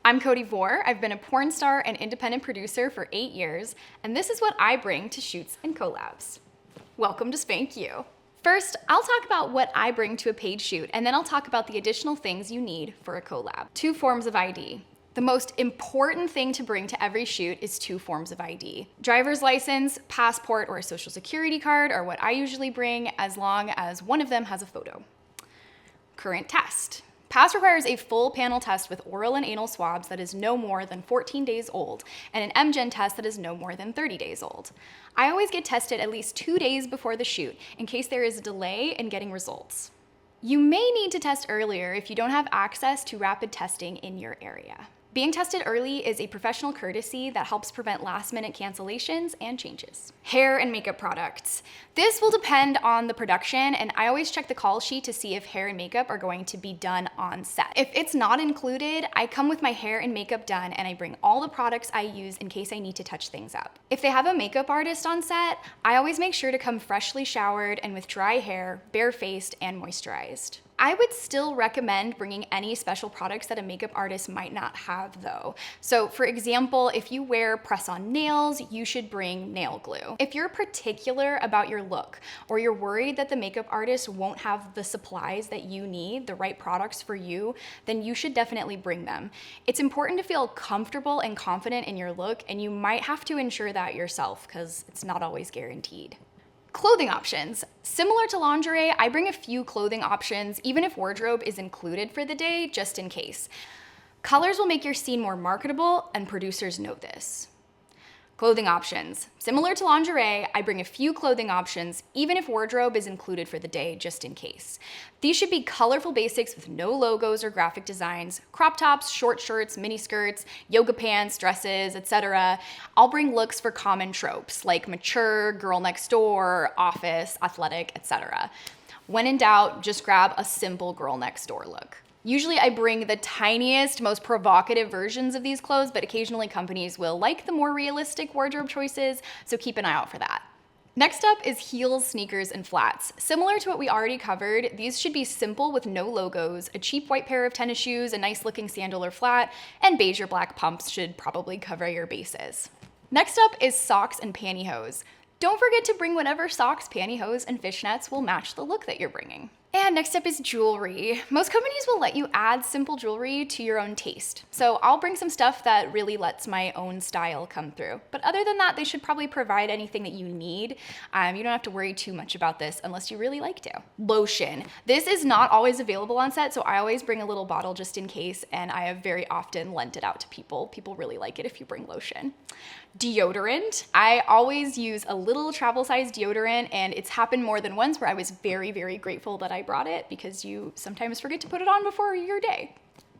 I'm Codi Vore. I've been a porn star and independent producer for 8 years, and this is what I bring to shoots and collabs. Welcome to SpankU. First, I'll talk about what I bring to a paid shoot, and then I'll talk about the additional things you need for a collab. 2 forms of ID. The most important thing to bring to every shoot is 2 forms of ID. Driver's license, passport, or a social security card are what I usually bring, as long as one of them has a photo. Current test. Pass requires a full panel test with oral and anal swabs that is no more than 14 days old, and an MGen test that is no more than 30 days old. I always get tested at least 2 days before the shoot in case there is a delay in getting results. You may need to test earlier if you don't have access to rapid testing in your area. Being tested early is a professional courtesy that helps prevent last-minute cancellations and changes. Hair and makeup products. This will depend on the production, and I always check the call sheet to see if hair and makeup are going to be done on set. If it's not included, I come with my hair and makeup done, and I bring all the products I use in case I need to touch things up. If they have a makeup artist on set, I always make sure to come freshly showered and with dry hair, bare-faced, and moisturized. I would still recommend bringing any special products that a makeup artist might not have though. So for example, if you wear press-on nails, you should bring nail glue. If you're particular about your look, or you're worried that the makeup artist won't have the supplies that you need, the right products for you, then you should definitely bring them. It's important to feel comfortable and confident in your look, and you might have to ensure that yourself because it's not always guaranteed. Clothing options. Similar to lingerie, I bring a few clothing options, even if wardrobe is included for the day, just in case. Colors will make your scene more marketable, and producers know this. Clothing options. Similar to lingerie, I bring a few clothing options, even if wardrobe is included for the day, just in case. These should be colorful basics with no logos or graphic designs, crop tops, short shirts, mini skirts, yoga pants, dresses, etc. I'll bring looks for common tropes, like mature, girl next door, office, athletic, etc. When in doubt, just grab a simple girl next door look. Usually I bring the tiniest, most provocative versions of these clothes, but occasionally companies will like the more realistic wardrobe choices, so keep an eye out for that. Next up is heels, sneakers, and flats. Similar to what we already covered, these should be simple with no logos. A cheap white pair of tennis shoes, a nice looking sandal or flat, and beige or black pumps should probably cover your bases. Next up is socks and pantyhose. Don't forget to bring whatever socks, pantyhose, and fishnets will match the look that you're bringing. And next up is jewelry. Most companies will let you add simple jewelry to your own taste. So I'll bring some stuff that really lets my own style come through. But other than that, they should probably provide anything that you need. You don't have to worry too much about this unless you really like to. Lotion. This is not always available on set, so I always bring a little bottle just in case, and I have very often lent it out to people. People really like it if you bring lotion. Deodorant. I always use a little travel-sized deodorant, and it's happened more than once where I was very, very grateful that I brought it because you sometimes forget to put it on before your day.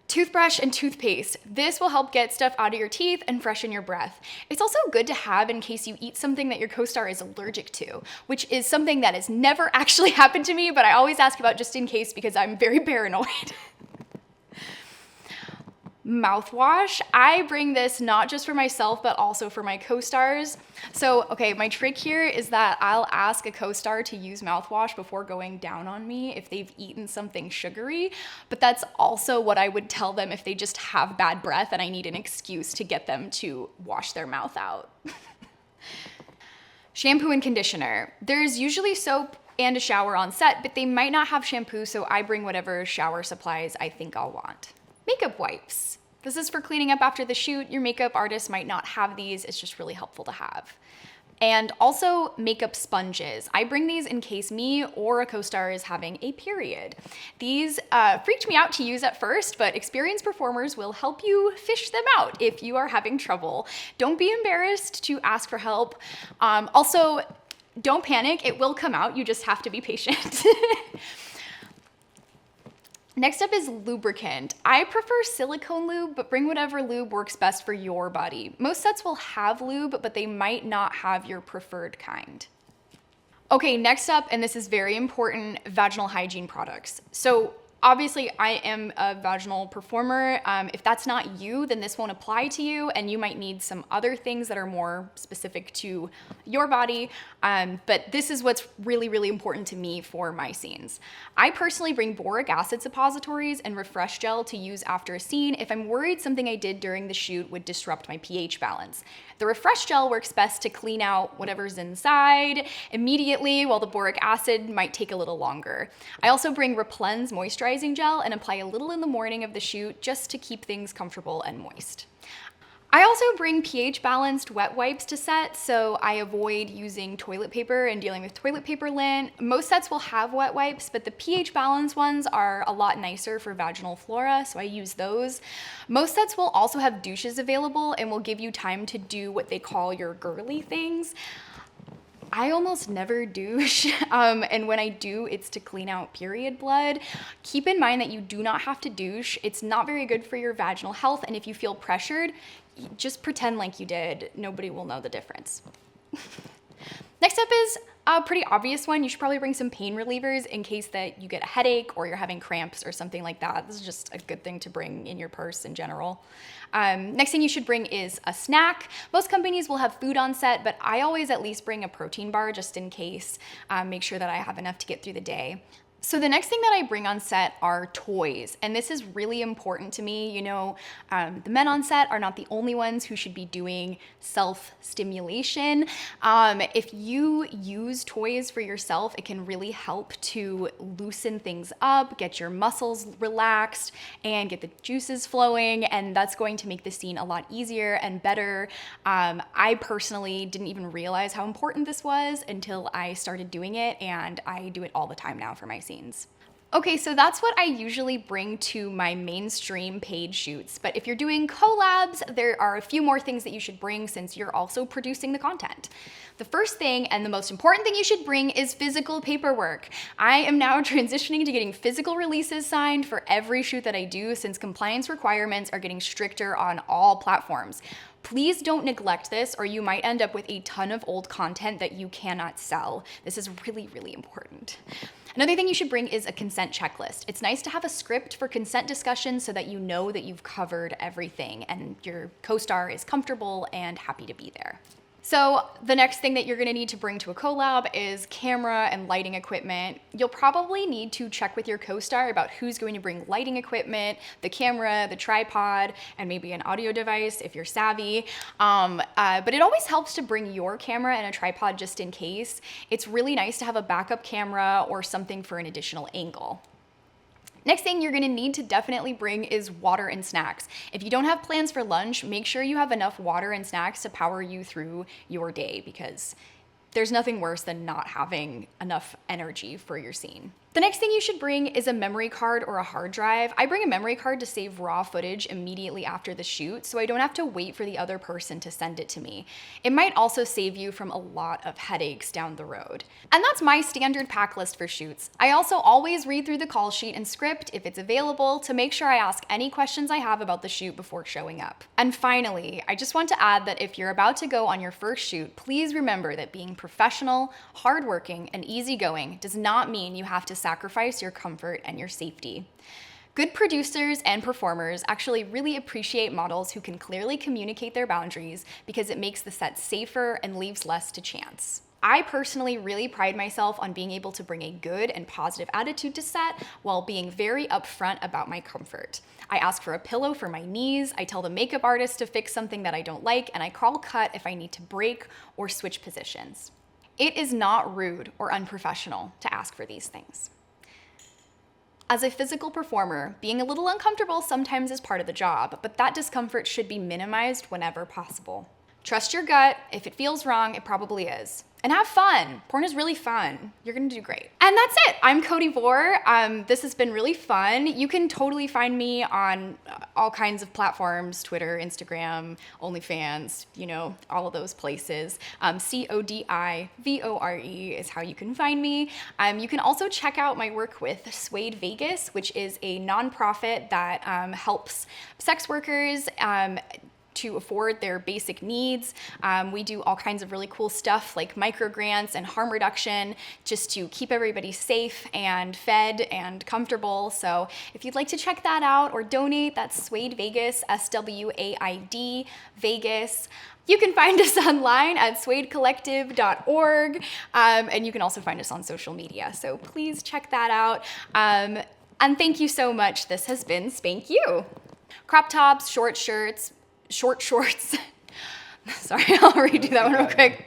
Toothbrush and toothpaste. This will help get stuff out of your teeth and freshen your breath. It's also good to have in case you eat something that your co-star is allergic to, which is something that has never actually happened to me, but I always ask about just in case because I'm very paranoid. Mouthwash. I bring this not just for myself, but also for my co-stars. So, okay, my trick here is that I'll ask a co-star to use mouthwash before going down on me if they've eaten something sugary, but that's also what I would tell them if they just have bad breath and I need an excuse to get them to wash their mouth out. Shampoo and conditioner. There's usually soap and a shower on set, but they might not have shampoo, so I bring whatever shower supplies I think I'll want. Makeup wipes. This is for cleaning up after the shoot. Your makeup artist might not have these. It's just really helpful to have. And also makeup sponges. I bring these in case me or a co-star is having a period. These freaked me out to use at first, but experienced performers will help you fish them out if you are having trouble. Don't be embarrassed to ask for help. Also, don't panic. It will come out. You just have to be patient. Next up is lubricant. I prefer silicone lube, but bring whatever lube works best for your body. Most sets will have lube, but they might not have your preferred kind. Okay, next up, and this is very important, vaginal hygiene products. So Obviously, I am a vaginal performer. If that's not you, then this won't apply to you, and you might need some other things that are more specific to your body. But this is what's really, really important to me for my scenes. I personally bring boric acid suppositories and refresh gel to use after a scene if I'm worried something I did during the shoot would disrupt my pH balance. The refresh gel works best to clean out whatever's inside immediately, while the boric acid might take a little longer. I also bring Replen's moisturizing gel and apply a little in the morning of the shoot just to keep things comfortable and moist. I also bring pH balanced wet wipes to set, so I avoid using toilet paper and dealing with toilet paper lint. Most sets will have wet wipes, but the pH balanced ones are a lot nicer for vaginal flora, so I use those. Most sets will also have douches available and will give you time to do what they call your girly things. I almost never douche, and when I do, it's to clean out period blood. Keep in mind that you do not have to douche. It's not very good for your vaginal health, and if you feel pressured, just pretend like you did. Nobody will know the difference. Next up is a pretty obvious one. You should probably bring some pain relievers in case that you get a headache or you're having cramps or something like that. This is just a good thing to bring in your purse in general. Next thing you should bring is a snack. Most companies will have food on set, but I always at least bring a protein bar just in case. Make sure that I have enough to get through the day. So the next thing that I bring on set are toys, and this is really important to me. You know, the men on set are not the only ones who should be doing self-stimulation. If you use toys for yourself, it can really help to loosen things up, get your muscles relaxed, and get the juices flowing, and that's going to make the scene a lot easier and better. I personally didn't even realize how important this was until I started doing it, and I do it all the time now for my scenes. Okay, so that's what I usually bring to my mainstream paid shoots. But if you're doing collabs, there are a few more things that you should bring since you're also producing the content. The first thing and the most important thing you should bring is physical paperwork. I am now transitioning to getting physical releases signed for every shoot that I do since compliance requirements are getting stricter on all platforms. Please don't neglect this or you might end up with a ton of old content that you cannot sell. This is really, really important. Another thing you should bring is a consent checklist. It's nice to have a script for consent discussions so that you know that you've covered everything and your co-star is comfortable and happy to be there. So the next thing that you're gonna need to bring to a collab is camera and lighting equipment. You'll probably need to check with your co-star about who's going to bring lighting equipment, the camera, the tripod, and maybe an audio device if you're savvy. But it always helps to bring your camera and a tripod just in case. It's really nice to have a backup camera or something for an additional angle. Next thing you're gonna need to definitely bring is water and snacks. If you don't have plans for lunch, make sure you have enough water and snacks to power you through your day because there's nothing worse than not having enough energy for your scene. The next thing you should bring is a memory card or a hard drive. I bring a memory card to save raw footage immediately after the shoot, so I don't have to wait for the other person to send it to me. It might also save you from a lot of headaches down the road. And that's my standard pack list for shoots. I also always read through the call sheet and script if it's available to make sure I ask any questions I have about the shoot before showing up. And finally, I just want to add that if you're about to go on your first shoot, please remember that being professional, hardworking, and easygoing does not mean you have to sacrifice your comfort and your safety. Good producers and performers actually really appreciate models who can clearly communicate their boundaries because it makes the set safer and leaves less to chance. I personally really pride myself on being able to bring a good and positive attitude to set while being very upfront about my comfort. I ask for a pillow for my knees, I tell the makeup artist to fix something that I don't like, and I call cut if I need to break or switch positions. It is not rude or unprofessional to ask for these things. As a physical performer, being a little uncomfortable sometimes is part of the job, but that discomfort should be minimized whenever possible. Trust your gut. If it feels wrong, it probably is. And have fun. Porn is really fun. You're gonna do great. And that's it. I'm Codi Vore. This has been really fun. You can totally find me on all kinds of platforms, Twitter, Instagram, OnlyFans, you know, all of those places. CODIVORE is how you can find me. You can also check out my work with Suede Vegas, which is a nonprofit that helps sex workers to afford their basic needs. We do all kinds of really cool stuff like micro grants and harm reduction just to keep everybody safe and fed and comfortable. So if you'd like to check that out or donate, that's Swaid Vegas, SWAID Vegas. You can find us online at swaidcollective.org, and you can also find us on social media. So please check that out. And thank you so much. This has been SpankU. Crop tops, short shirts, short shorts. Sorry, I'll redo that one real quick.